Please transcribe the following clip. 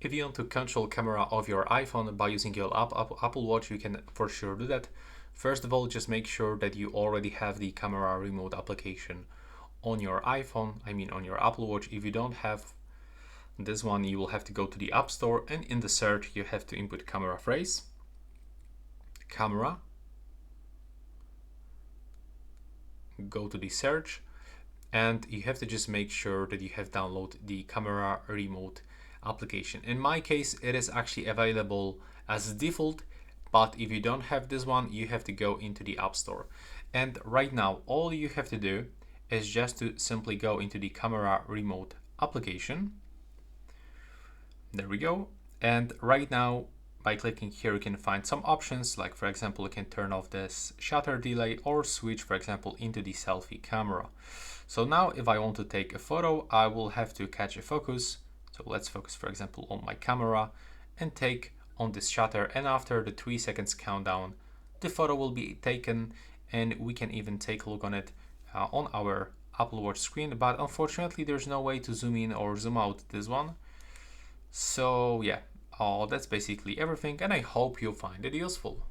If you want to control camera of your iPhone by using your Apple Watch, you can for sure do that. First of all, just make sure that you already have the camera remote application on your iPhone, on your Apple Watch. If you don't have this one, you will have to go to the App Store, and in the search you have to input camera phrase, camera, go to the search, and you have to just make sure that you have downloaded the camera remote application. In my case, it is actually available as default, but if you don't have this one, you have to go into the App Store. And right now, all you have to do is just to simply go into the camera remote application. There we go. And right now, by clicking here, you can find some options, like for example, you can turn off this shutter delay or switch, for example, into the selfie camera. So now if I want to take a photo, I will have to catch a focus. So let's focus, for example, on my camera and take on this shutter. And after the 3 seconds countdown, the photo will be taken, and we can even take a look on it on our Apple Watch screen. But unfortunately, there's no way to zoom in or zoom out this one. So yeah, that's basically everything, and I hope you find it useful.